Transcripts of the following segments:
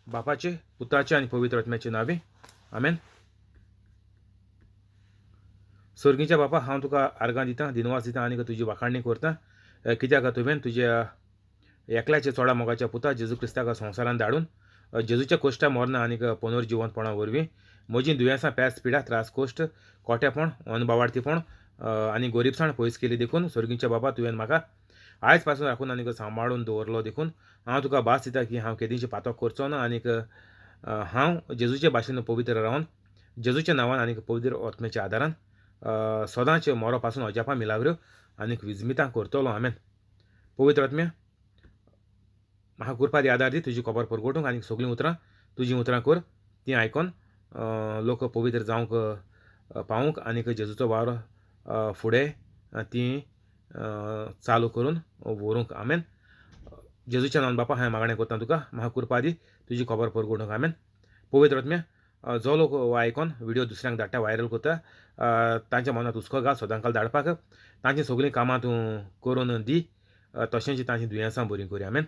बापाचे, पुत्राचे आणि पवित्र आत्म्याचे नावे. आमेन. स्वर्गीच्या बापा, हांव तुका आर्गां दिता, दिनवास दिता आनी तुजी वाखाणणी करता, कित्याक तुवें तुज्या एकल्याच्या चोडा मोगाच्या पुता जेजू क्रिस्ताक संवसारांत धाडून जेजूच्या कोश्टा मरणा आनी पुनर्जिवंतपणा वरवीं म्हजीं दुयेंसां, पेस, पिडा, त्रास, कोश्ट, कोटेपण, अनबावार्थीपण आनी गोरीबसाण पयस केली देखून स्वर्गीच्या बापा तुवें म्हाका आयज पासून राखून आनी सांबाळून दवरलो देखून हांव तुका भास दिता की हांव केदींची पातक करचो ना आनी हांव जेजूचे भाशेन पवित्र रावन जेजूच्या नांवान आनी पवित्र आत्म्याच्या आदारान सदांच मोरो पासून अजापां मिलाग्र्यो आनी विजमितां करतलो. आमेन. पवित्र आत्म्या, म्हाका कृपा दी, आदार दी, तुजी खबर परगटूंक आनी सगळीं उतरां तुजीं उतरां कर, तीं आयकोन लोक पवित्र जावंक पावूंक आनी जेजूचो वावर फुडें तीं चालू करून व्हरूंक. आमेन. जेजूच्या नांवान बापा हांवें मागणें करता तुका, म्हाका कृपा दी, तुजी खबर परगटूंक. आमेन. पवित्र आत्म्या, जो लोक हो आयकोन व्हिडिओ दुसऱ्यांक धाडटा, व्हायरल करता, तांच्या मनांत हुस्को घाल सदांकाल धाडपाक, तांचीं सगळीं कामां तूं करून दी, तशेंच तांचीं दुयेंसां बरीं कर. आमेन.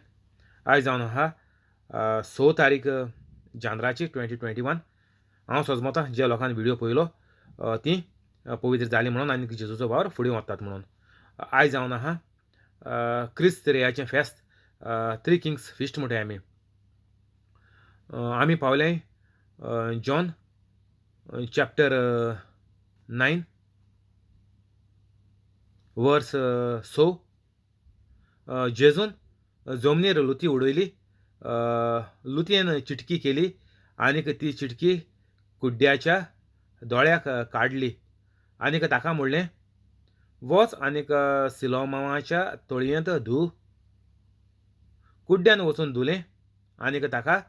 आयज जावन आहा 6 तारीख जानेराची 2021. हांव सजमतां ज्या लोकांनी व्हिडिओ पळयलो तीं पवित्र जालीं म्हणून आनी जेजूचो वावर फुडें वतात म्हणून. आयज जावन आहा क्रिस्त रेयाचें फेस्त, 3 किंग्स फिस्ट म्हणटाय आमी. आमी पावले जॉन चॅप्टर 9 वर्स 6. जेजून जमनीर लुती उडयली, लुतयेन चिटकी केली आनीक ती चिटकी कुड्ड्याच्या दोळ्याक काडली आनीक ताका म्हणलें, वच आनीक सिलोमावाच्या तळयेंत धू. कुड्ड्यान वचून धुलें आनीक ताका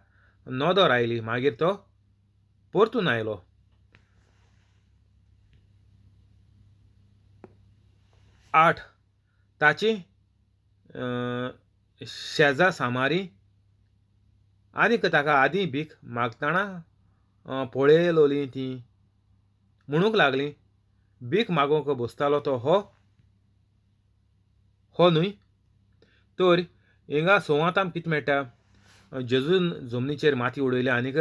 नोदोर आयली. मागीर तो परतून आयलो. 8 ताची शेजा सामारी आनीक ताका आदीं भीक मागतना पळयलोलीं तीं म्हणूंक लागलीं, भीक मागूंक बसतालो तो हो न्हय. तर हिंगा संवाद आमकां कितें मेळटा, जेजून जमनीचेर माती उडयली आनीक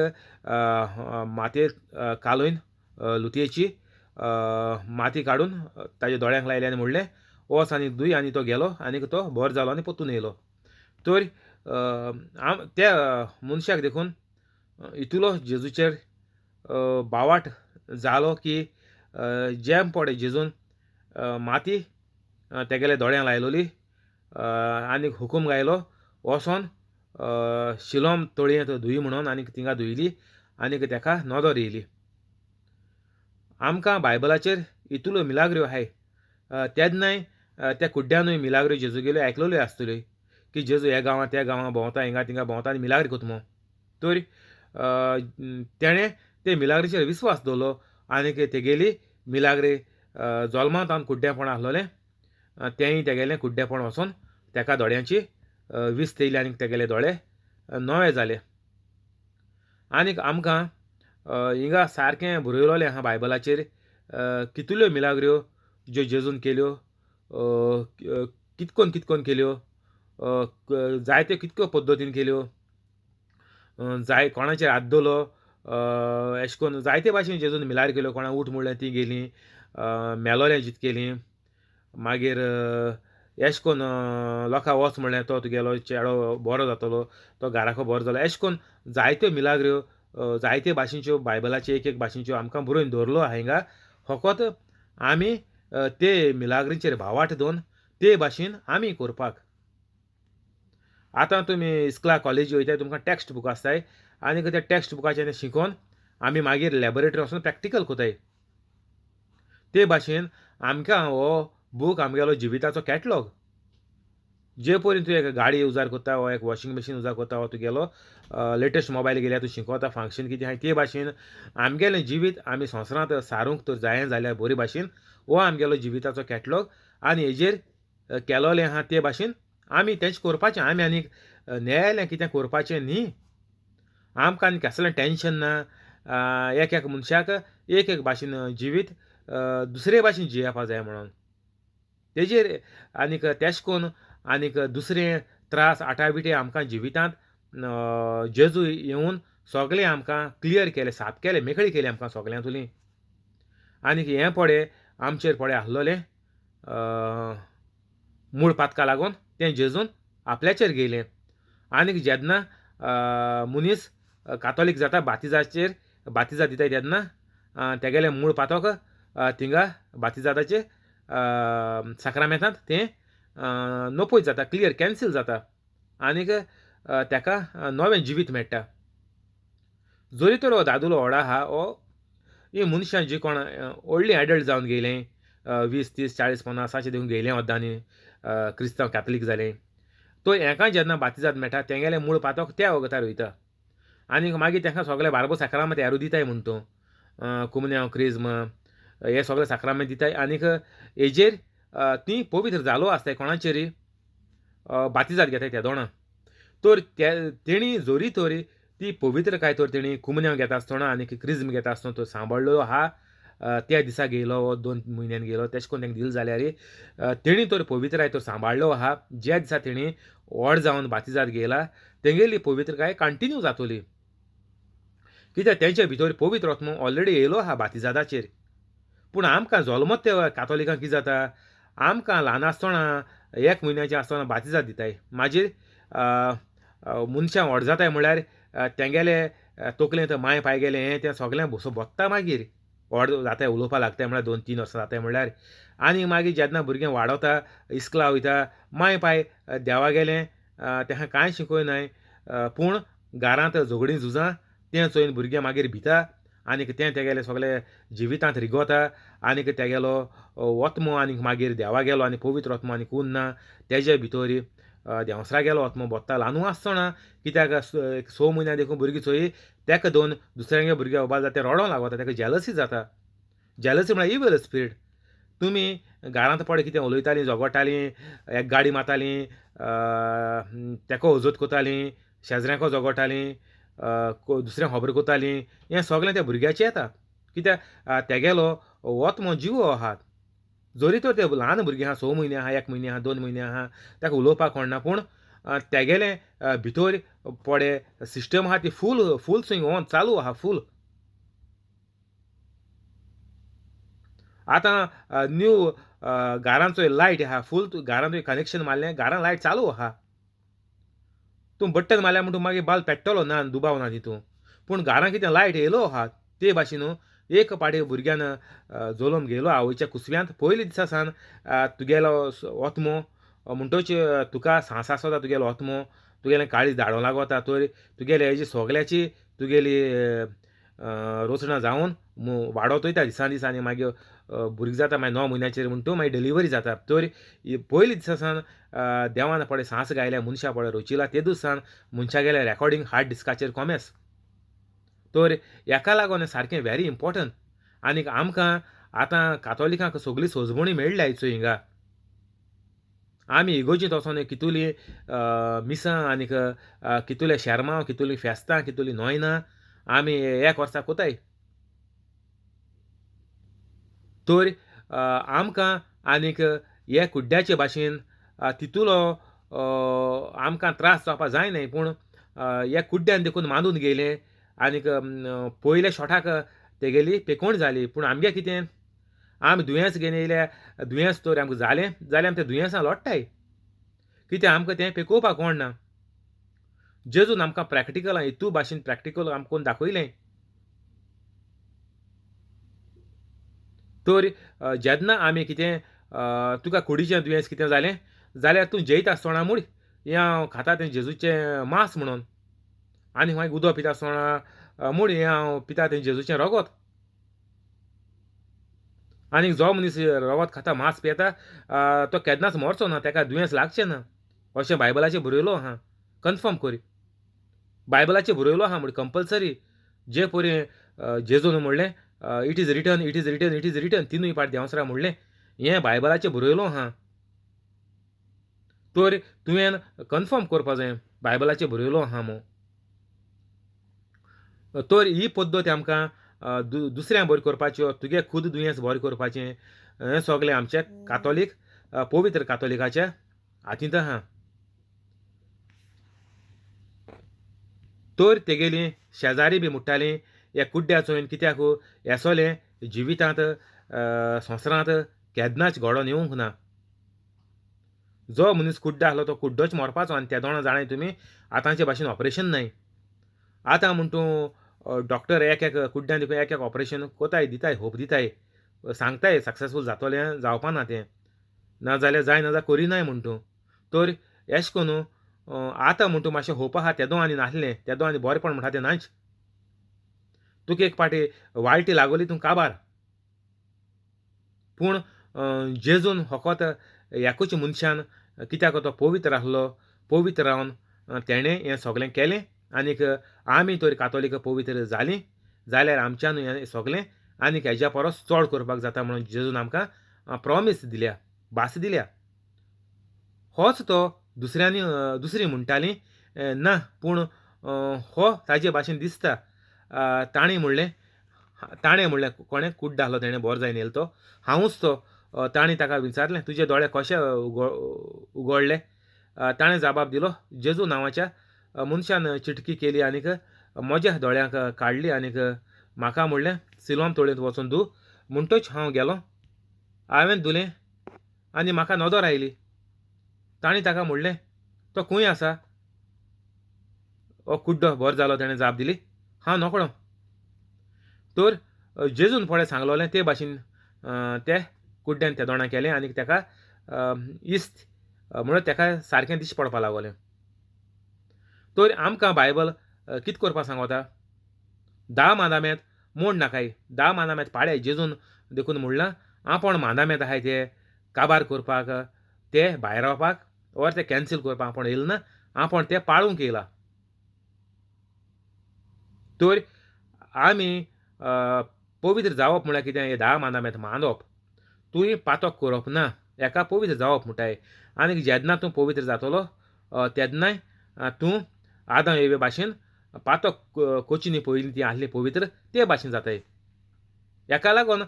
मातयेंत कालयन लुतयेची माती काडून ताच्या दोळ्यांक लायली आनी म्हणलें, वच आनी धुय. आनी तो गेलो आनीक तो बरो जालो आनी परतून येयलो. तर त्या मनशाक देखून इतलो जेजूचेर बावाट जालो की जेम पडे जेजून माती तेगेल्या दोळ्यांक लायलोली आनीक हुकूम गायलो, वचोन शिलोम तळयेंत धुय म्हणून आनीक थिंगा धुयली आनीक तेका नोदोर येयली. आमकां बायबलाचेर इतल्यो मिलाग्र्यो आहाय. तेन्नाय त्या कुड्ड्यानूय मिलाग्र्यो जेजू गेल्यो आयकलेल्यो आसतल्यो की जेजू ह्या गांवां त्या गांवां भोंवता, हिंगा थिंगा भोंवता आनी मिलाग्री कोता म्हणून. तर तेणें ते मिलाग्रीचेर विस्वास दवरलो आनीक तेगेली मिलाग्री जल्मांत कुड्डेपण आसलोलें तेंय तेगेलें कुड्डेपण वचोन तेका दोळ्यांची विस्त येयली आनीक तेगेले दोळे नवे जाले. आनीक आमकां हिंगा सारकें बरयलोलें आहा बायबलाचेर कितल्यो मिलाग्र्यो ज्यो जेजून केल्यो, कितकोन केल्यो, जायत्यो कितक्यो पद्दतीन केल्यो, जाय कोणाचेर हात दवरलो, अशें करून जायते भाशेन जेजून मिलाग्री केल्यो. कोणा उठ म्हणलें ती गेलीं, मेलोलें जीत केलीं, मागीर अशें करून लोकां वच म्हणलें तो तुगेलो चेडो बरो जातलो, तो घराको बरो जालो. अशें करून जायत्यो मिलाग्र्यो जायत्यो भाशेच्यो बायबलाचे एक भाशेच्यो आमकां बरोवन दवरलो आहा हिंगा. फकत आमी ते मिलाग्रीचेर भावाट दवन ते भाशेन आमी करपाक. आतां तुमी इस्कुला कॉलेजी वयताय, तुमकां टॅक्स्ट बूक आसताय आनीक त्या टॅक्स्ट बुकाचें शिकोवन आमी मागीर लॅबोरेटरी वचून प्रॅक्टिकल कोताय. ते भाशेन आमकां हो बूक आमगेलो जिविताचो कॅटलॉग. जे परेन तूं एक गाडी उजार कोत्ता वो एक वॉशिंग मशीन उजार कोत्ता वो तुगेलो लेटेस्ट मोबायल घेयल्यार तूं शिकोता फंक्शन कितें आहाय ते भाशेन आमगेलें जिवीत आमी संवसारांत सारूंक तर जायें जाल्यार बरे भाशेन हो आमगेलो जिविताचो कॅटलॉग आनी हेजेर केलोलें आहा ते भाशेन आमी तेंच करपाचें. आमी आनीक न्यायालयान कितें करपाचें न्ही. आमकां आनी कसलें टेंशन ना. एक मनशाक एक भाशेन जिवीत दुसरे भाशेन जियेवपा जाय म्हणून तेजेर आनीक तेश कोन्न आनीक दुसरे त्रास आटाबिटी आमकां जिवितांत जेजू येवन सगळें आमकां क्लियर केलें, साफ केलें, मेकळी केली आमकां सगल्यांतुली. आनीक हें पळय आमचेर पळय आसलोलें मूळ पातका लागून तें जेजून आपल्याचेर घेयलें. आनीक जेन्ना मनीस कातोलीक जाता बातिजा दिताय तेन्ना तेगेलें मूळ पातक थिंगा बातिजादाचे साक्रामेंतांत तें नोपूच जाता, क्लियर कॅन्सील जाता. आनीक तेका नवें जिवीत मेळटा. जोरी तर हो दादलो व्हडा आहा हो ही मनशां जीं कोण व्हडलीं एडल्ट जावन गेलीं 20, 30, 40, 50 अशें दिवन गेलीं वद्दांनी क्रिस्तांव कॅथलीक जालीं. तो हेका जेन्ना बातिजाद मेळटा तेंगेलें मूळ पातक त्या वगतार वयता. आनीक मागीर तेका सगळे बारबो साक्रामेंत हेरूं दिताय म्हूण तूं कुमन्यांव क्रिज्म हे सगळे साक्रामेंत दिताय. आनीक हेजेर तीं पवित्र जालो आसताय कोणाचेरी बातिजाद घेताय त्या दोणां. तर तेणी जोरी तोरी ती पवित्रकाय तर तेणी कुमन्यांव घेता आसतना आनीक क्रिज्म घेता आसतना तो सांबाळ्ळो आहा. त्या दिसा गेलो 2 म्हयन्यान गेलो तेशें कोन्न तेंका दिल जाल्यार तेणी तर पवित्राय तर सांबाळ्ळो आहा. ज्या दिसा तेणी व्हड जावन बातिजाद घेयला तेंगेली पवित्रकाय कंटिन्यू जातोली. कित्याक तेंचे भितर पवित्र आत्मो ऑलरेडी येयलो आहा बातिजादाचेर. पूण आमकां जल्मत त्या कातोलिकांक कितें जाता आमकां ल्हान आसतना 1 म्हयन्याचें आसतना बातिजाद दिताय. मागीर मनशां व्हड जाताय म्हणल्यार तेंगेले तकलेंत मांय पाय गेलें हें तें सगळें बसता मागीर व्हड जाताय उलोवपा लागताय म्हणल्यार 2-3 वर्सां जाताय म्हणल्यार. आनी मागीर जेन्ना भुरगें वाडोता इस्कुला वयता मांय पाय देवा गेलें तेका कांय शिकोयनाय पूण घरांत झगडीं झुजां तें चोयन भुरगें मागीर भिता आनीक तें तेगेलें सगळें जिवितांत रिगोता. आनीक तेगेलो वत्मो आनीक मागीर देवा गेलो आनी पवित्र आत्मो आनीक उरना. तेजे भितर देंवसरा गेलो आत्मो बोत्ता ल्हानू आसतना कित्याक 6 म्हयन्यां देखून भुरगीं चोयी तेका दोन दुसऱ्यांगे भुरगे अबाल जाता तें रडों लागोता तेका जेलसी जाता. जेलसी म्हळ्यार इवील स्पिरीट. तुमी घरांत पडे कितें उलयतालीं झगडटालीं एक गाडी मारतालीं तेका अजत कोतालीं शेजऱ्यांको झगडटालीं दुसऱ्यांक खबर कोतालीं हें सगळें त्या भुरग्याचें येता. कित्याक तेगेलो वत्मो जिवो आहा. जोरी तर ते ल्हान भुरगीं आहा 6 म्हयने आहा 1 म्हयने आहा 2 म्हयने आहा ताका उलोवपाक कळना पूण तेगेलें भितर पडे सिस्टम आहा ती फूल स्विंग ऑन चालू आहा फूल. आतां न्यू घरांचो लायट आहा फूल घरांत कनेक्शन मारलें घरांत लायट चालू आहा. तूं बट्टन मारल्या म्हणटून मागीर बाल पेट्टलो ना दुबाव ना तितून. पूण घरांत कितें लायट येयलो आहा ते भाशेन एक पाटी भुरग्यान जोलोम घेयलो आवयच्या कुसव्यांत पयले दिसा सावन तुगेलो वत्मो म्हणटच तुका सांस आसता तुगेलो वत्मो तुगेलें काळीज धाडों लागोता तर तुगेले हेजी सगल्याची तुगेली रोचणां जावन वाडत वयता दिसान दीस आनी मागीर भुरगीं जाता मागीर 9 म्हयन्याचेर म्हणटू मागीर डिलिव्हरी जाता. तर पयले दिसा सावन देवान पळय सांस गायल्या मनशा पळय रचिला ते दीस सावन मनशा गेल्या रेकॉर्डिंग हार्ड डिस्काचेर कोमेस. तर हेका लागून हें सारकें व्हेरी इम्पॉर्टंट. आनीक आमकां आतां कातोलिकांक सगळी सोजमणी मेळ्ळ्या हिचो हिंगा. आमी इगोर्जींत वचोन कितुलीं मिसां आनीक कितुले शेर्मांव कितुलीं फेस्तां कितुलीं नोयनां आमी एक वर्सा कोताय. तर आमकां आनीक हे कुड्ड्याचे भाशेन तितूलो आमकां त्रास जावपा जायनाय पूण हे कुड्ड्यान देखून मांडून गेले आनीक पयल्या शॉटाक तेगेली पेकोण जाली. पूण आमगे कितें आमी दुयेंस घेवन येयल्या दुयेंस तर आमकां जालें जाल्यार आमी त्या दुयेंसा लोडटाय. कित्याक आमकां तें पेकोवपाक कोण ना. जेजून आमकां प्रॅक्टिकलां हितू भाशेन प्रॅक्टिकल आमकां कोन्न दाखयलें. तर जेन्ना आमी कितें तुका कुडीचें दुयेंस कितें जालें जाल्यार तूं जेयता आसतना म्हूण हें हांव खाता तें जेजूचें मांस म्हणून आनी मागीर उदक पिता आसतना म्हूण हें हांव पिता तें जेजूचें रगत. आनीक जो मनीस रगत खाता मांस पियेता तो केन्नाच मरचो ना तेका दुयेंस लागचें ना अशें बायबलाचेर बरयलो आहा. कन्फर्म कर बायबलाचेर बरयलो आहा म्हूण कंपल्सरी जे परी जेजून म्हणलें it is written it is written it is written तिनूय पाट देंवसरा म्हणलें हें बायबलाचेर बरयलो आहा. तर तुवें कन्फर्म करपा जाय बायबलाचेर बरयलो आहा म्हूण. तर ही पद्दत आमकां दुसऱ्यांक बरें करपाच्यो तुगे खुद दुयेंस बरें करपाचें हें सगलें आमचे कातोलीक पवित्र कातोलिकाच्या हातींत आहा. तर तेगेली शेजारी बी म्हणटालीं हे कुड्ड्या चोयन कित्याक येसोलें जिवितांत संवसारांत केन्नाच घोडोन येवंक ना. जो मनीस कुड्डो आसलो तो कुड्डोच मरपाचो आनी ते दोन जाणाय तुमी आतांचे भाशेन ऑपरेशन न्हय. आतां म्हण तूं डॉक्टर एक एक कुड्ड्यान देखून एक एक ऑपरेशन कोताय दिताय होप दिताय सांगताय सक्सेसफूल जातोलें जावपा ना तें नाजाल्यार जाय नाजाल्यार करिनाय म्हण तूं. तर एशें कोन्न आतां म्हण तूं मातशें होप आहा तेदो आनी नासलें तेदो आनी बरेंपण म्हणटा तें नाच. तुका एक पाटी वाळटी लागोली तूं काबार. पूण जेजून फकत एकूच मनशान कित्याक तो पवित्र आसलो पवित्र रावन तेणें हें सगळें केलें आनीक आमी तर कातोलीक पवित्र जालीं जाल्यार आमच्यान हें सगळें आनीक हेज्या परस चड करपाक जाता म्हणून जेजून आमकां प्रॉमीस दिल्या भास दिल्या. होच तो दुसऱ्यांनी दुसरीं म्हणटालीं ना पूण हो ताजे भाशेन दिसता. ताणें म्हणलें कोणें कुड्डो आसलो तेणें बोरो जायन येयलो तो हांवूच तो. ताणें ताका विचारलें तुजे दोळे कशे उगडले. ताणें जबाब दिलो जेजू नांवाच्या मनशान चिटकी केली आनीक म्हज्या दोळ्यांक काडली आनीक म्हाका म्हणलें सिलोम तळयेंत वचून धू. म्हणटच हांव गेलों हांवें धुलें आनी म्हाका नदर आयली. ताणें ताका म्हणलें तो खंय आसा. हो कुड्डो बरो जालो ताणें जाप दिली हांव नोकळो. तर जेजून फुडें सांगलोलें ते भाशेन ते कुड्ड्यान त्या दोणां केलें आनीक ताका इस्त म्हणून ताका सारकें दिश्टी पडपा लागलें. तर आमकां बायबल कितें करपाक सांगता 10 मानामेंत म्हूण नाकाय 10 मानामेंत पाळ्याय. जेजून देखून म्हणलां आपण मानामेंत आहाय ते काबार करपाक ते भायर रावपाक ओर ते कॅन्सील करपाक आपण येयलो ना आपण ते पाळूंक येयला. तर आमी पवित्र जावप म्हळ्यार कितें हे 10 मानामेंत मानप. तुवें पातक करप ना हेका पवित्र जावप म्हणटाय. आनीक जेन्ना तूं पवित्र जातलो तेन्नाय तूं आदां एवे भाशेन पातक कोचिनी पयलीं ती आसली पवित्र ते भाशेन जाताय. हेका लागून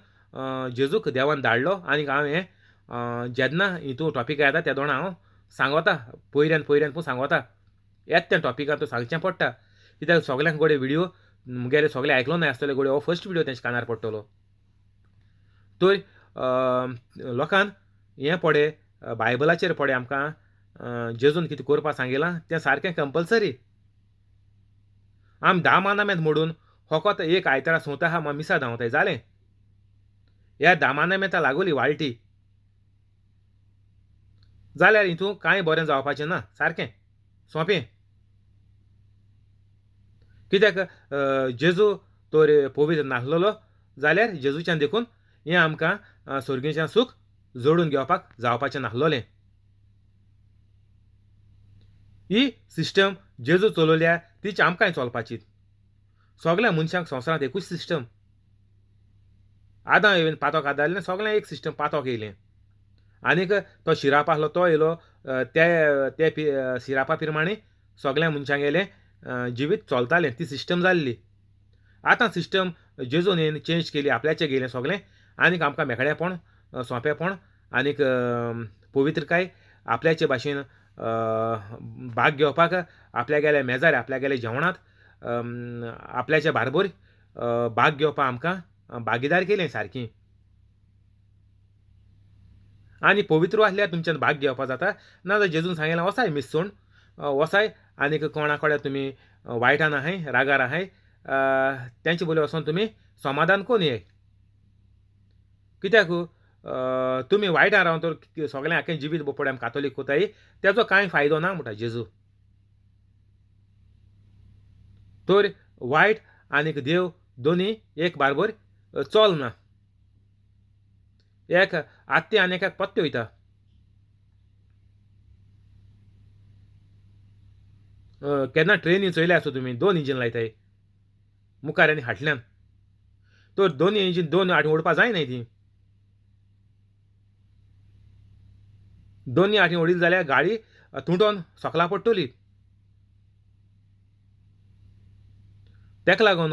जेजूक देवान धाडलो आनीक हांव हें जेन्ना हितू टॉपिका येता ते दोण हांव सांगता पयऱ्यान पूण सांगता. येत त्या टॉपिकान तूं सांगचें पडटा कित्याक सगल्यांक गोडे व्हिडिओ मुगेले सगळे आयकलो ना आसतले गोडे हो फर्स्ट व्हिडिओ तेंच्या कानार पडटलो. तर लोकांन हें पडे बायबलाचेर पडे आमकां जेजून कितें करपाक सांगिलां तें सारकें कंपल्सरी. आमी 10 मानामेंत मोडून फकत एक आयतारा सोंता आहा मिसा धांवताय जालें. ह्या 10 मानामेंता लागोली वाळटी जाल्यार हितूं कांय बरें जावपाचें ना सारकें सोंपें. कित्याक जेजू तर पवित्र नासलोलो जाल्यार जेजूच्यान देखून हें आमकां सुर्गेचें सूख जोडून घेवपाक जावपाचें नासलोलें. ही सिस्टम जेजू चलोवल्या तीच आमकांय चलपाची. सगल्या मनशांक संवसारांत एकूच सिस्टम. आदां येवन पातोक आदारलें सगळें एक सिस्टम पातोक येयलें आनीक तो शिराप आसलो तो येयलो ते शिरापा प्रमाणें सगल्या मनशांगेलें जिवीत चलतालें ती सिस्टम जाल्ली. आतां सिस्टम जेजून येवन चेंज केली आपल्याचें गेलें सगळें आनीक आमकां मेकळेपण सोंपेपण आनीक पवित्रकाय आपल्याचे भाशेन भाग घेवपाक आपल्यागेल्या मेजार आपल्यागेल्या जेवणांत आपल्याच्या बारबर भाग घेवपाक आमकां भागीदार केलें सारकी. आनी पवित्र आसल्यार तुमच्यान भाग घेवपाक जाता नाजाल्यार जेजून सांगलें वसाय मिसोण वसाय आनीक कोणा कडेन तुमी वायटान आहाय रागार आहाय तेंचे बोले वचोन तुमी समाधान कोन्न ये. कित्याक तुमी वायटान रावन तर सगळें आख्खें जिवीत पडे आमी कातोलीक कोताय तेजो कांय फायदो ना म्हणटा जेजू. तर वायट आनीक देव दोनी एक बारबर चलना. एक आत्ते आनी एकाक पत्ते वयता. केन्ना ट्रेनी चोयले आसू तुमी 2 इंजीन लायताय मुखार आनी फाटल्यान तर दोनी इंजीन 2 वाटेन ओडपा जायनाय ती. दोनी वाटेन ओडिली जाल्यार गाडी तुंडोन सोकला पडटली. तेका लागून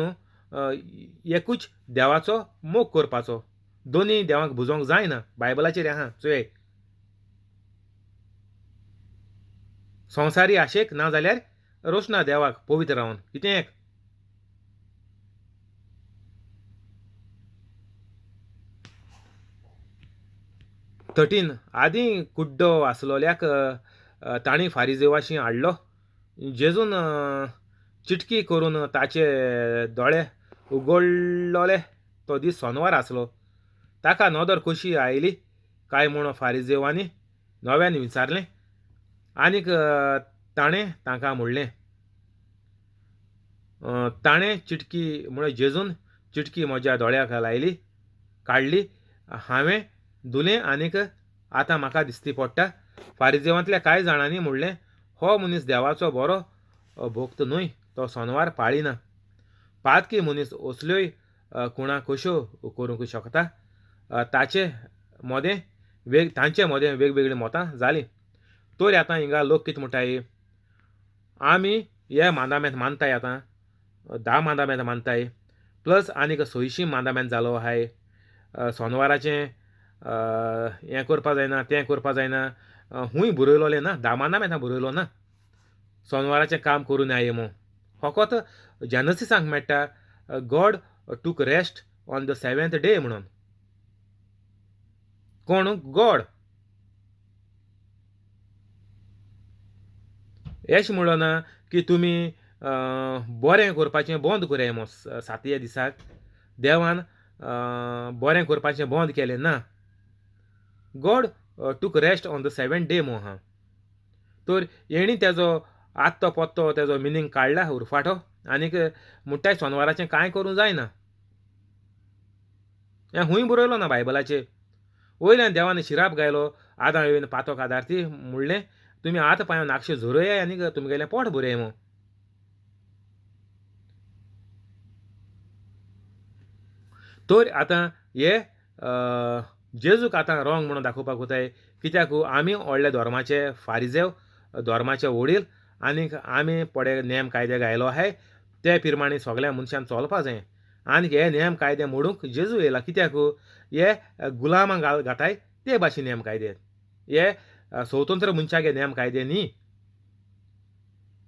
एकूच देवाचो मोग करपाचो. दोनी देवाक भुजोवंक जायना बायबलाचेर आहा चोय. संवसारी आशेक ना जाल्यार रोशना देवाक पवित्र रावन कितें 13 आदीं कुड्डो आसलोल्याक तांणी फारिजेवाशी हाडलो. जेजून चिटकी करून ताचे दोळे उगडलोले. तो दीस सोनवार आसलो. ताका नदर कशी आयली काय म्हूण फारिजेवांनी नव्यान विचारलें. आनीक ताणें तांकां म्हणलें. ताणें चिटकी म्हळ्यार जेजून चिटकी म्हज्या दोळ्याक लायली काडली. हांवें धुलें आनीक आतां म्हाका दिसती पडटा. फारिजेवांतल्या कांय जाणांनी म्हणलें, हो मनीस देवाचो बरो भोक्त न्हय, तो सोनवार पाळिना. पातकी मनीस असल्योय कुणा कश्यो करूंक शकता. तांचे मोदें वेगवेगळीं मतां जालीं. तर आतां हिंगा लोक कितें म्हणटाय, आमी हे मांदामेंत मानताय. आतां 10 मांदामेंत मानताय प्लस आनीक 600 मांदामेंत जालो आहाय. सोनवाराचें हें करपा जायना, तें करपा जायना. हूंय बरयलोलें ना, 10 मांदामेंतां बरयलो ना सोनवाराचें काम करूं नये म्हूण. फकत जेनसिसांक मेळटा गॉड टूक rest on the 7th day म्हणून. कोण? गॉड. अशें म्हणलो ना की तुमी बरें करपाचें बंद कराय म्हूण 7व्या दिसाक. देवान बरें करपाचें बंद केलें ना. गॉड टूक rest on the 7th day म्हूण आहा. तर हेणी तेजो आत्तो पत्तो तेजो मिनींग काडला उरफाटो. आनीक म्हणटाय सोनवाराचें कांय करूं जायना. हें हूंय बरयलो ना बायबलाचेर. वयल्यान देवान शिराप गायलो. आदां येवन पातो कादारती म्हणलें, तुमी आत पांयां नाखशे झरोयाय आनीक तुमगेलें पोट भरय म्हूण. तर आतां हे जेजूक आतां रोंग म्हणून दाखोवपाक वताय. कित्याक आमी व्हडले धर्माचे फारिजेव, धर्माचे वडील, आनीक आमी पडे नेम कायदे गायलो आहाय. ते प्रमाणे सगळ्या मनशान चलपा जाय. आनीक हे नेम कायदे मोडूंक जेजू येयला. कित्याक हे गुलामांक घाताय ते भाशे नेम कायदे. हे स्वतंत्र मनशागे नेम कायदे न्ही.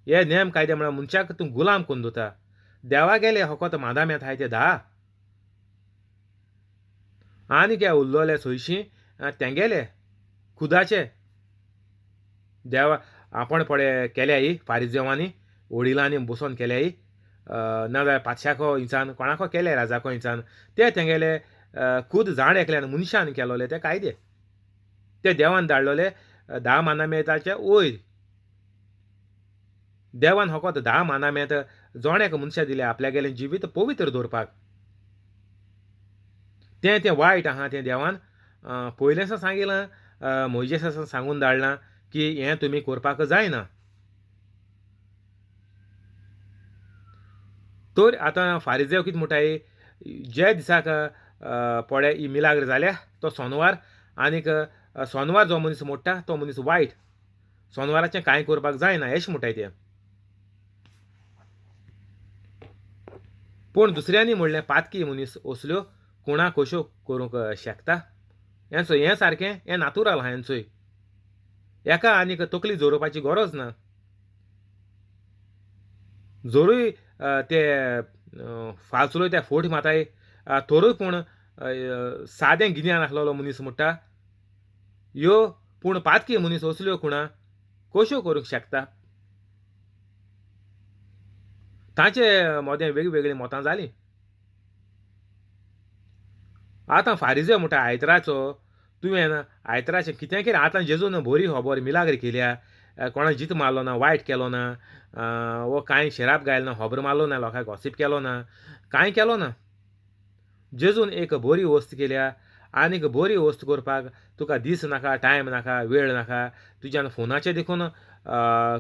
हे नेम कायदे म्हळ्यार मनशाक तूं गुलाम करून दवरता. देवा गेले फकत मांदामेंत आहाय ते 10 आनीक हे उरलोले 600 तेंगेले खुदाचे. देवा आपण पडे केल्याय फारिजेवांनी वडिलांनी बसोन केल्याय. नाजाल्यार पातशाको इंचान कोणाको केले राजाको इंचान. ते तेंगेले खुद जाण एकल्यान मनशान केलोले ते कायदे. ते देवान धाडलोले 10 मांदामेंताचे वयर. देवान फकत 10 मांदामेंत जोण एक मनशा दिले आपल्यागेलें जिवीत पवित्र दवरपाक. तें वायट आहा तें देवान पयलेंच सांगिलां. मोइजेसाक सांगून धाडलां की हें तुमी करपाक जायना. तर आतां फारिजेव कितें म्हणटाय, जे दिसाक पडे ही मिलाग्र जाल्या तो सोनवार. आनीक सोनवार जो मनीस मोडटा तो मनीस वायट. सोनवाराचें कांय करपाक जायना अशें म्हणटाय ते. पूण दुसऱ्यांनी म्हणलें पातकी मनीस असल्यो कुणा कश्यो करूंक शकता. हें सारकें, हें नातुरल आहा हेंचोय. एका आनीक तकली जोडोवपाची गरज ना. जोरूय ते फालसुलो त्या फोट माताय तोरूय पूण सादें गिन्यान आसलोलो मनीस म्हणटा ह्यो पूण पातकी मनीस असल्यो कुणा कश्यो करूंक शकता. तांचे मोदें वेगवेगळीं मतां जालीं. आतां फारिजेव म्हणटा आयताराचो तुवें आयताराचें कितें कितें आतां जेजून बरी खबर मिलाग्र केल्या. कोणा जीत मारलो ना, वायट केलो ना, वो कांय शिराप गायलो ना, खबर मारलो ना, लोकांक गॉसिप केलो ना, कांय केलो ना. जेजून एक बरी वस्त केल्या. आनीक बरी वस्त करपाक तुका दीस नाका, टायम नाका, वेळ नाका. तुज्यान फोनाचेर देखून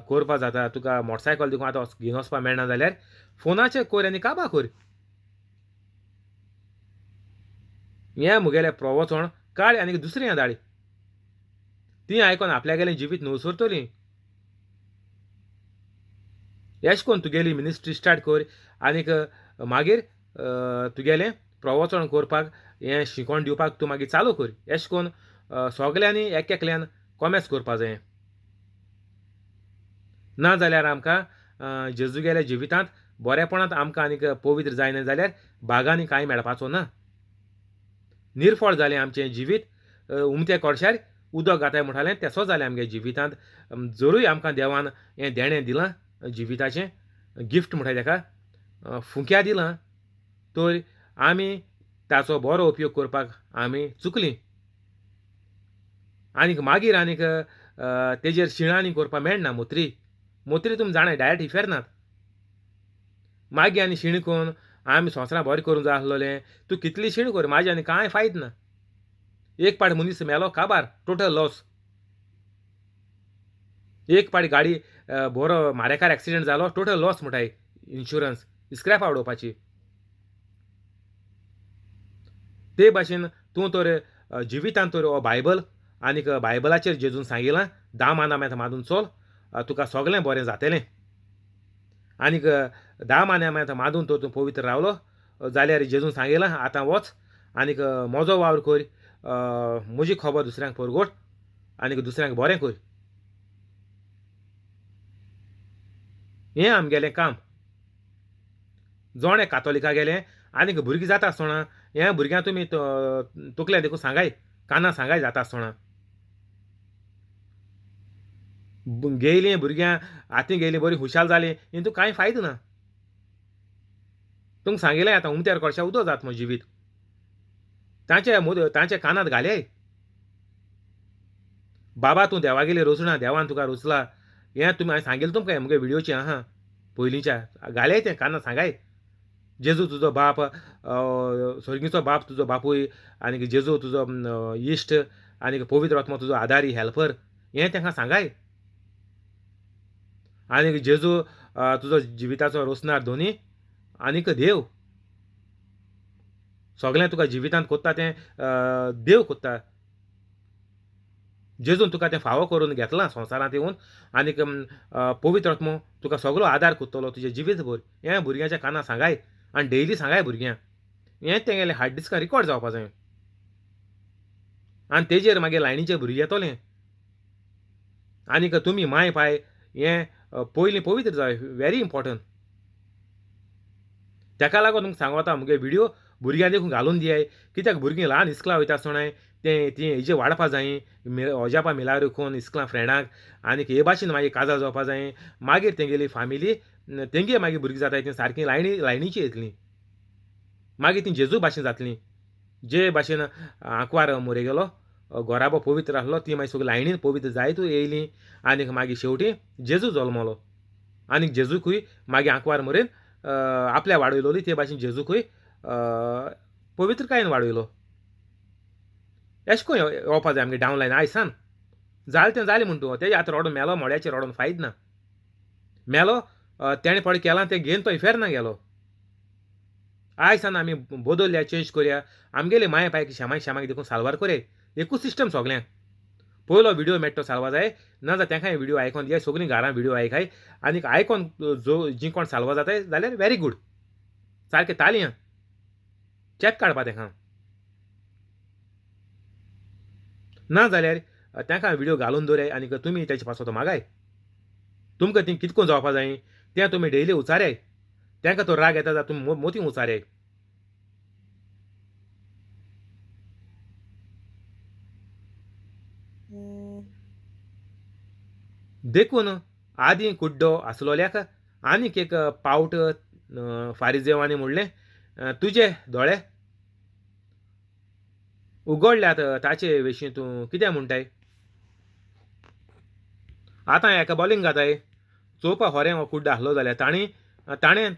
करपा जाता. तुका मोटरसायकल देखून आतां घेवन वचपा मेळना जाल्यार फोनाचेर कर आनी काबार कर. हें मुगेलें प्रवचन काड आनीक दुसऱ्या धाड. ती आयकोन आपल्यागेलें जिवीत नुसुरतलीं. अशें करून तुगेली मिनिस्ट्री स्टार्ट कर. आनीक मागीर तुगेलें प्रवचन करपाक हें शिकोण दिवपाक तूं मागीर चालू कर. अशें करून सगल्यांनी एक एकल्यान कॉमेर्स करपा जाय. नाजाल्यार आमकां जेजू गेल्या जिवितांत बरेपणांत आमकां आनीक पवित्र जायना जाल्यार बागांनी कांय मेळपाचो ना. निर्फळ जालें आमचें जिवीत उमत्या कोडशार उदक घाताय म्हणटालें तेसो जालें आमगे जिवितांत. जरूय आमकां देवान हें देणें दिलां जिविताचें गिफ्ट म्हणटाय तेका फुंक्या दिलां तर आमी ताचो बरो उपयोग करपाक आमी चुकलीं. आनीक मागीर आनीक तेजेर शिणानी करपाक मेळना. मोत्री तुमी जाणाय डायरेक्ट इफेरनात. मागीर आनी शीण करून आमी संवसारां बरें करूंक जाय आसलोलें. तूं कितली शीण कर म्हाजें आनी कांय फायद ना. एक पाट मनीस मेलो काबार टोटल लॉस. एक पाटी गाडी बरो म्हारेकार एक्सिडेंट जालो टोटल लॉस म्हणटाय इन्शुरन्स स्क्रॅपा उडोवपाची. ते भाशेन तूं तर जिवितांत तर हो बायबल आनीक बायबलाचेर जेजून सांगिलां 10 मानांमेंत मानून चल तुका सगळें बरें जातलें. आनीक 10 मानांमेंत मानून तर तूं पवित्र रावलो जाल्यार जेजून सांगिलां आतां वच आनीक म्हजो वावर कर. म्हजी खबर दुसऱ्यांक परगोट आनीक दुसऱ्यांक बरें कर. हें आमगेलें काम. जोणें कातोलिका गेलें आनीक भुरगीं जाता आसतना हें भुरग्यां तुमी तकलें देखून सांगाय कानां सांगाय जाता आसतना. गेयलीं भुरग्यां हातीं गेलीं बरीं हुशाल जालीं हितून कांय फायद ना. तुमकां सांगिलें आतां उमत्यार कोडशा उदो जाता म्हजें जिवीत. तांचे कानांत घाल्याय. बाबा तूं देवागेली रचना देवान तुका रचला हें तुमी हांवें सांगिल्लें तुमकां म्हगे व्हिडियोचें आहा पयलींच्या घाल्याय तें कानां सांगाय. जेजू तुजो बाप स्वर्गीचो बाप तुजो बापूय आनीक जेजू तुजो इश्ट आनीक पवित्र आत्मा तुजो आदारी हेल्पर हें तांकां सांगाय. आनीक जेजू तुजो जिविताचो रोसनार धोनी आनीक देव सगळें तुका जिवितांत कोत्ता तें देव कोत्ता. जेजून तुका तें फावो करून घेतलां संवसारांत येवन आनीक पवित्र आत्मो तुका सगळो आदार कोत्तलो तुजें जिवीत भर. हें भुरग्याच्या कानां सांगाय आनी डेयली सांगाय भुरग्यांक. हें तेंगेलें हार्ड डिस्कां रिकॉर्ड जावपा जाय आनी तेजेर मागीर लायणीचे भुरगीं येतोले. आनीक तुमी माय पाय हें पयलीं पवित्र जाय वेरी इम्पॉर्टंट. तेका लागून तुमकां सांगोता म्हगे व्हिडियो भुरग्यां देखून घालून दियाय. कित्याक भुरगीं ल्हान इस्कलां वयता आसतनाय तीं हेजेर वाडपा जायी अजापा मिलाग्रो कोन्न इस्कलां फ्रेंडाक आनीक हे भाशेन मागीर काजार जावपा जायी. मागीर तेंगेली फामिली तेंगे मागीर भुरगीं जाताय तीं सारकीं लायणीचीं येतलीं. मागीर तीं जेजू भाशेन जातलीं. जे भाशेन आंकवार मोरे गेलो घोराबो पवित्र आसलो ती मागीर सगळीं लायणीन पवित्र जायत येयलीं आनीक मागीर शेवटी जेजू जल्मलो. आनीक जेजूकूय मागीर आंकवार मोरेन आपल्या वाडयलोली ते भाशेन जेजूकूय पवित्रकायेन वाडयलो. एशें कोन्न येवपा जाय आमगे डावन लायन आयज सान. जालें तें जालें म्हण तूं तेजे आतां रोडोन मेलो मोड्याचेर रोडोन फायद ना. मेलो तेणें पळय केलां तें घेवन तो इफेरना गेलो. आयज सान आमी बदलया चेंज करया. आमगेले माय पायक शेमाक देखून साल्वार करया. एकूच सिस्टम सगल्यांक. पयलो व्हिडिओ मेळटा तो साल्वा जाय नाजाल्यार तेंकाय व्हिडिओ आयकोन दियाय. सगळीं घरां व्हिडिओ आयकाय आनीक आयकोन जीं कोण साल्वा जाताय जाल्यार वेरी गूड. सारकें तालया चॅक काडपा तेका ना जाल्यार तेंकां व्हिडिओ घालून दवराय आनीक तुमी तेचे पासो तो मागाय. तुमकां तीं कितको जावपा जाय तें तुमी डेली उचाराय. तेंकां तो राग येता जाल्यार तुमी मोती उचाराय. देखून आदीं कुड्डो आसलोल्याक आनीक एक पावट फारिजेवांनी म्हणलें तुजे दोळे उगडल्यात ताचे विशीं तूं कितें म्हणटाय. आतां एका बॉलिंग घाताय चोवपा खोरें हो कुड्डो आसलो जाल्यार ताणें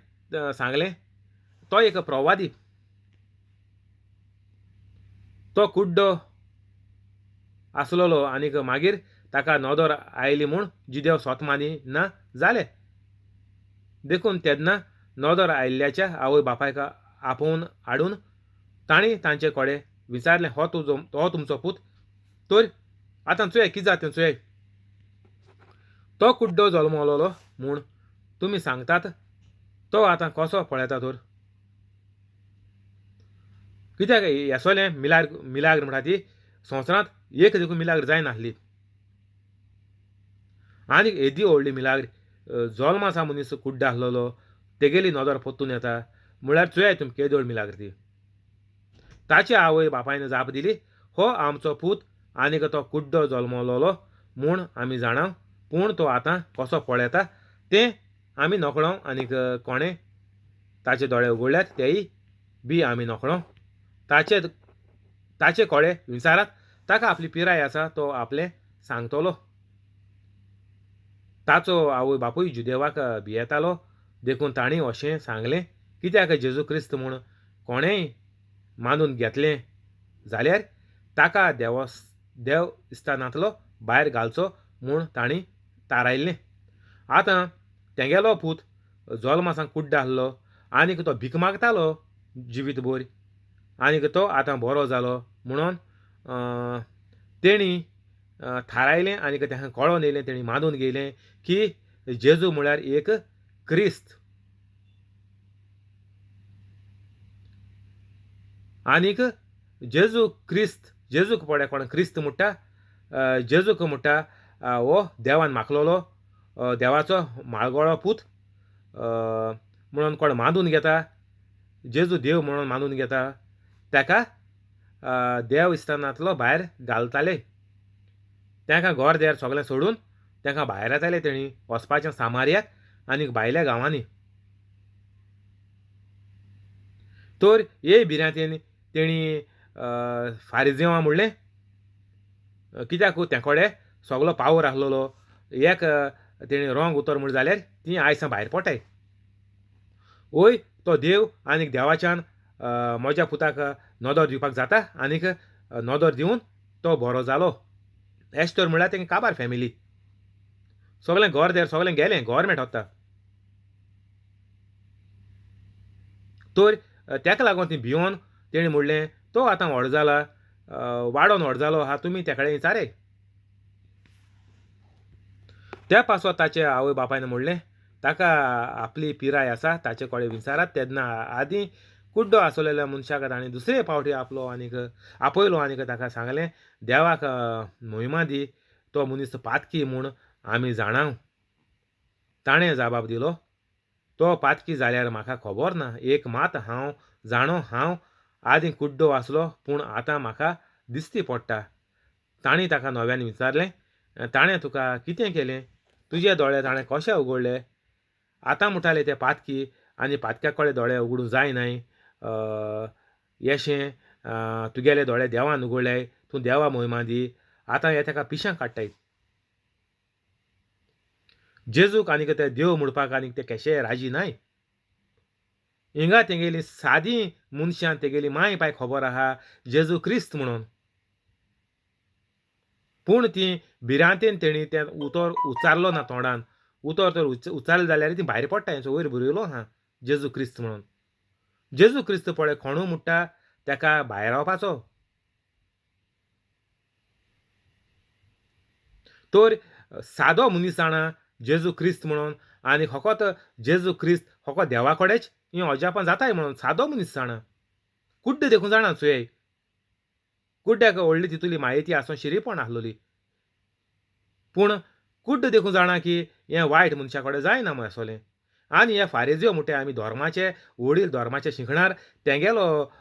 सांगलें तो एक प्रवादी. तो कुड्डो आसलोलो आनीक मागीर ताका नदर आयली म्हूण जिदेव सोतमानी ना जालें. देखून तेन्ना नदर आयिल्ल्याच्या आवय बापायक आपोवन हाडून तांणी तांचे कडेन विचारलें हो तुमचो पूत तर आतां चोय कितें जाता तें चोय. तो कुड्डो जल्मलोलो म्हूण तुमी सांगतात तो आतां कसो पळयता तर. कित्याक येसोलें मिलाग्र म्हणटा ती संवसारांत एक देखून मिलाग्र जायनासली. आनीक येदी व्हडली मिलाग्र जल्माचा मनीस कुड्ड आसलेलो तेगेली नदर पोत्तून येता म्हळ्यार चुयाय तुमी केदोळ मिलाग्रती. ताचे आवय बापायन जाप दिली, हो आमचो पूत आनीक तो कुड्डो जल्मलोलो म्हूण आमी जाणाव, पूण तो आतां कसो पळयता तें आमी नकळो आनीक कोणें ताचे दोळे उगडल्यात तेय बी आमी नकळो. ताचे ताचे कोडे विचारात, ताका आपली पिराय आसा तो आपलें सांगतलो. ताचो आवय बापूय जुदेवाक भियेतालो देखून तांणी अशें सांगलें, कित्याक जेजू क्रिस्त म्हूण कोणेंय मानून घेतलें जाल्यार ताका देव इस्तानांतलो भायर घालचो म्हूण तांणी थारायल्लें. आतां तेंगेलो पूत जल्मासावन कुड्ड आसलो आनीक तो भीक मागतालो जिवीतभर आनीक तो आतां बरो जालो म्हणून तेणी थारायलें आनीक ताका कळोन येयलें, तेणी मानून घेयलें की जेजू म्हळ्यार एक क्रिस्त. आनीक जेजू क्रिस्त, जेजूक पळय कोण क्रिस्त म्हणटा, जेजूक म्हणटा हो देवान माखलोलो देवाचो माळगोळो पूत म्हणून कोण मानून घेता, जेजू देव म्हणून मानून घेता ताका देव इस्तानांतलो भायर घालताले. ताका घर देर सगळें सोडून ताका भायर येताले तेणी वचपाचें सामार्याक आनीक भायल्या गांवांनी. तर हे भिरांतेन तेणी फारिजेवां म्हणलें, कित्याक ते कोडे सगळो पावर आसलेलो, एक तेणी रोंग उतर म्हूण जाल्यार ती आयज भायर पोटाय. ओय तो देव आनीक देवाच्यान म्हज्या पुताक नदर दिवपाक जाता आनीक नदर दिवन तो बरो जालो. एस्टर म्हळ्यार तेंगे काबार फॅमिली, सगळें घर देर सगळें गेलें, गव्हर्मेंट वता. तर ताका लागून ती भिवोन तेणी म्हणलें, तो आतां व्हड जाला, वाडोन व्हड जालो आहा, तुमी ते कडेन विचारे. त्या पासत ताचे आवय बापायन म्हणलें, ताका आपली पिराय आसा ताचे कडेन विचारात. तेन्ना आदीं कुड्डो आसलेल्या मनशाक ताणें दुसरे फावटी आपयलो आनीक ताका सांगलें, देवाक महिमा दी, तो मनीस पातकी म्हूण आमी जाणाव. ताणें जबाब दिलो, तो पातकी जाल्यार म्हाका खबर ना. एक मात हांव जाणो, हांव आदीं कुड्डो आसलो पूण आतां म्हाका दिश्टी पडटा. तांणी ताका नव्यान विचारलें, ताणें तुका कितें केलें? तुजे दोळे ताणें कशे उगडले? आतां म्हणटाले ते पातकी आनी पातक्या कडेन दोळे उगडूंक जायनाय. येशें तुगेले दोळे देवान उगडल्याय, तूं देवा महिमा दी. आतां हे ताका पिश्यांक काडटाय. जेजूक आनीक ते देव म्हणपाक आनीक ते केशे राजी नाय. हिंगा तेगेली सादीं मनशां तेगेली माय पाय खबर आहा जेजू क्रिस्त म्हणून. पूण ती भिरांतेन तेणी तें उतर उच्चारलो ना तोंडान. उतर तर उच्चारलें जाल्यार ती भायर पडटा. हेचो वयर बरयलो आहा जेजू क्रिस्त म्हणून. जेजू क्रिस्त पळय कोणू म्हणटा ताका भायर रावपाचो. तर सादो मनीस जाणा जेजू क्रिस्त म्हणून आनी फकत जेजू क्रिस्त फकत देवा कडेच ही अजापां जाताय म्हणून सादो मनीस जाणा. कुड्ड देखून जाणा चुये. कुड्ड्याक व्हडली तितुली म्हायती आसून शिरीपण आसलोली. पूण कुड्ड देखून जाणा की हें वायट मनशा कडेन जायना म्हूण आसलें. आनी हे फारिजीव म्हणटे आमी धर्माचे वडील, धर्माचे शिकणार, तेंगेलो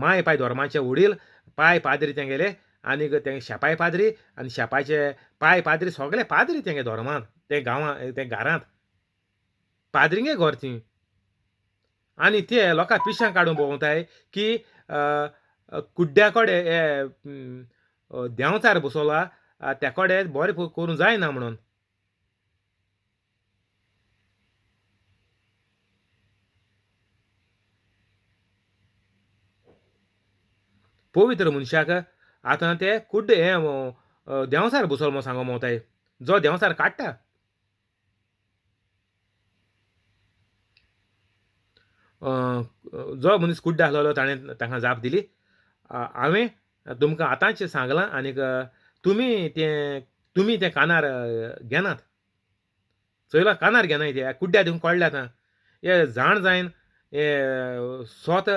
माय पाय धर्माचे वडील, पाय पाद्री तेंगेले आनीक ते शेपाय पाद्री आनी शेपाचे पाय पाद्री सगळे पाद्री तेंगे धर्मांत, ते गांवां ते घरांत. पाद्रींगे घर तीं. आनी ते लोकां पिश्यां काडून भोंवताय की कुड्ड्या कडेन हे देंवचार बसोला त्या कडेन बरें करूं जायना म्हणून. पवित्र मनशाक आतां ते कुड्ड हें देंवचार बसोल म्हूण सांगो भोंवताय, जो देंवचार काडटा. जो मनीस कुड्ड आसलेलो ताणें ताका जाप दिली, हांवें तुमकां आतांच सांगलां आनीक तुमी तें कानार घेनात. चोयला कानार घेनाय ते कुड्ड्या देखून कळ्ळें आतां. हे जाण जायन हे स्वत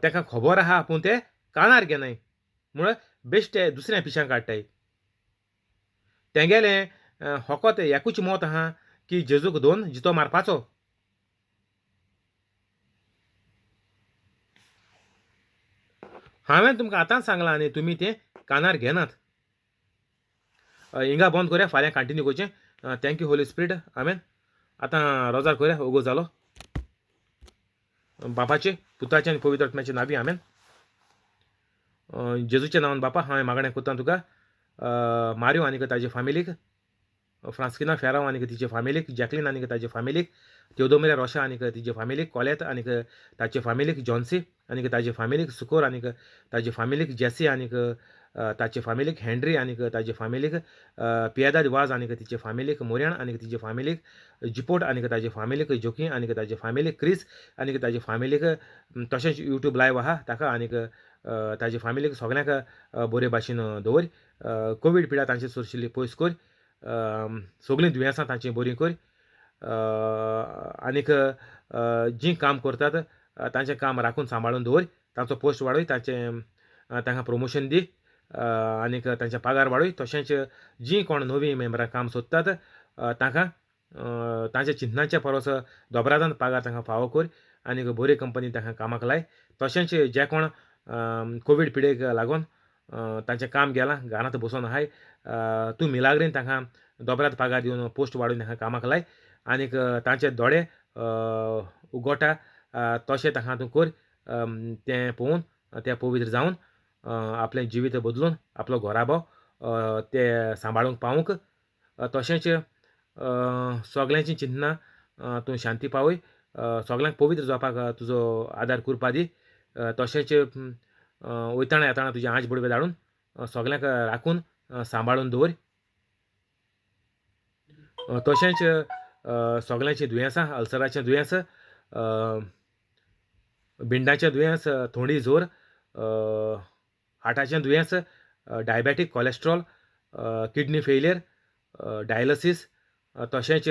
ताका खबर आहा पूण ते कानार घेनाय म्हूण बेश्टे दुसऱ्या पिश्यांक काडटाय. तेंगेलें फकत एकूच मत आहा की जेजूक 2 जितो मारपाचो. हांवें तुमकां आतांच सांगलां आनी तुमी तें कानार घेनात. हिंगा बंद करुया, फाल्यां कंटिन्यू करचें. Thank you holy spirit. आमेन. आतां रोजार करुया, ओगो जालो. बापाचे, पुताचे आनी पवित्र आत्म्याचे नांवी. आमेन. जेजूच्या नांवान बापा हांवें मागणें करतां तुका मारियो आनीक ताजे फामिलीक, फ्रांस्किना फेरांव आनीक तिचे फामिलीक, जॅकलीन आनीक ताजे फामिलीक, तेओदोमिरा रोशा आनीक तिचे फामिलीक, कोलेत आनीक ताचे फामिलीक, जॉन्सी आनीक ताजे फामिलीक, सुकोर आनीक ताजे फामिलीक, जॅसी आनीक ताचे फामिलीक, हेनरी आनीक ताजे फामिलीक, पियादाद वाज आनीक तिचे फामिलीक, मोर्यान आनीक तिचे फामिलीक, जिपोट आनीक ताजे फामिलीक, जोकी आनीक ताजे फामिलीक, क्रिस आनीक ताजे फामिलीक, तशेंच यूट्यूब लायव्ह आहा ताका आनीक ताजे फामिलीक सगळ्यांक बरे भाशेन दवर. कोवीड पिडा तांचे सुरशिल्ली पयस कर. सगळीं दुयेंसां तांची बरी कर. आनीक जीं काम करतात तांचें काम राखून सांबाळून दवर. तांचो पोस्ट वाडय, तांकां प्रमोशन दी. आनीक तांचे पगार वाडय. तशेंच जीं कोण नवीं मेंबरां काम सोदतात तांकां तांच्या चिंतनाच्या परस दोबरादान पगार तांकां फावो कर. आनीक बरे कंपनीन तांकां कामाक लाय. तशेंच जे कोण कोवीड पिडेक लागून तांचें काम गेलां, घरांत बसून आहाय, तूं मिलाग्रीन तांकां दोबराद पगार दिवन पोस्ट वाडोवन तांकां कामाक लाय. आनीक तांचे दोळे उगोटा तशें तांकां तूं कर. तें पळोवन ते पवित्र जावन आपलें जिवीत बदलून आपलो घोराबो ते सांबाळूंक पावूंक. तशेंच सगल्यांची चिंतना तूं शांती पावय. सगल्यांक पवित्र जावपाक तुजो आदार करपा दी. तशेंच वयताणा येताणा तुजे आंच बडवे धाडून सगल्यांक राखून सांबाळून दवर. तशेंच सगल्यांची दुयेंसां, अल्सराचें दुयेंस, भिंडाचें दुयेंस, थोडी जोर, हार्टाचें दुयेंस, डायबेटीक, कोलेस्ट्रॉल, किडनी फेलियर, डायलसीस, तशेंच